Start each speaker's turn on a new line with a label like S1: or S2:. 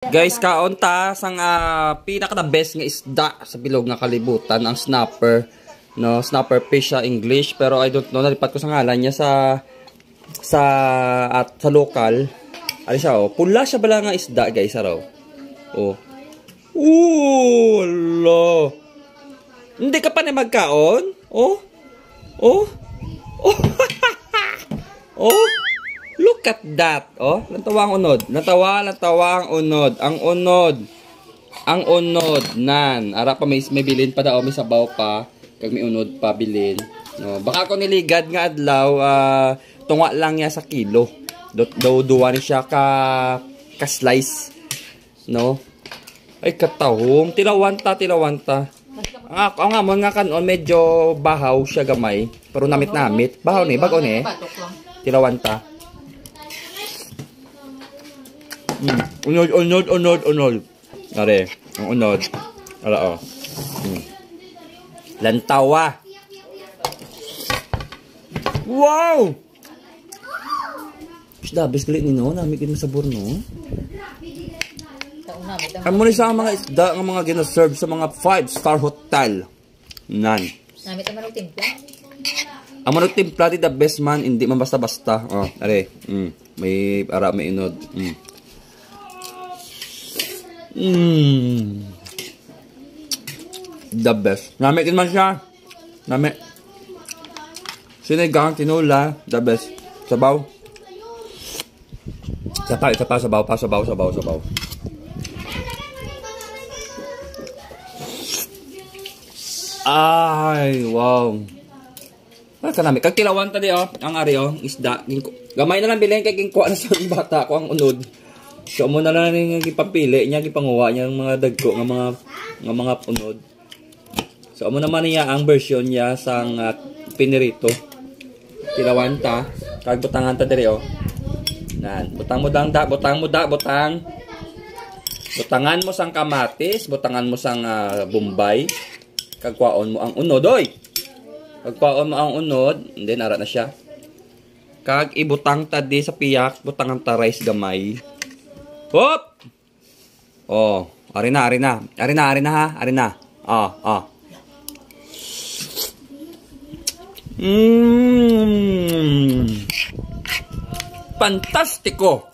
S1: Guys, kaunta sang pinaka the best nga isda sa bilog nga kalibutan ang snapper, no, snapper fish sa English, pero I don't know, nalipat ko sa ngalan niya sa lokal. Ano siya, oh, pula siya bala nga isda, guys, araw. Oh. Lo. Hindi ka pa na magkaon? Oh. Oh. Oh. Oh. Look at that. Oh, natawa ang unod. Natawa ang unod. Ang unod nan. Ara pa may bilin pa daw, may sabaw pa. Kag may unod pa bilin. No, baka ko niligad nga adlaw, tunga lang niya sa kilo. Daw duwa ni siya ka slice. No? Ay katahom, tilawanta. Ang amon nga kanon medyo bahaw siya gamay, pero namit. Bahaw ni, bago ni. Tilawanta. Unod. Are, ang unod. Ala, oh. Lantawa. Wow! Isda, biskulit ni no, namikin mo sabor no. Amo ni sa mga isda nga mga gina-serve sa mga 5-star hotel. Nan.
S2: Namit naman ang timpla.
S1: Amo ng timpla di the best man, hindi man basta-basta. Oh, are. May ara may inod. The best. Namit din man siya. Namit. Sinigang, tinula, the best. Sabaw. Sabaw. Ay, wow. Ano ka namin? Kagtilawan tadi, oh. Ang ari, oh. Isda. Gamay na lang bilhin kay kingkuha na sa bata ko ang unod. So, muna na lang yung ipampili niya, ipanguha niya ng mga dagko, ng mga unod. So, amo naman niya ang version niya sa pinirito. Tilawanta. Kagbutangan ta diri, oh. Nan, butang. Butangan mo sang kamatis, butangan mo sang bombay. Kagkwaon mo ang unod, oy. Kagkwaon mo ang unod, hindi nara na siya. Kag ibutang ta di sa piyak, butangan ta rice gamay. Hop! Oh, ari na ha. Ah. Fantastico.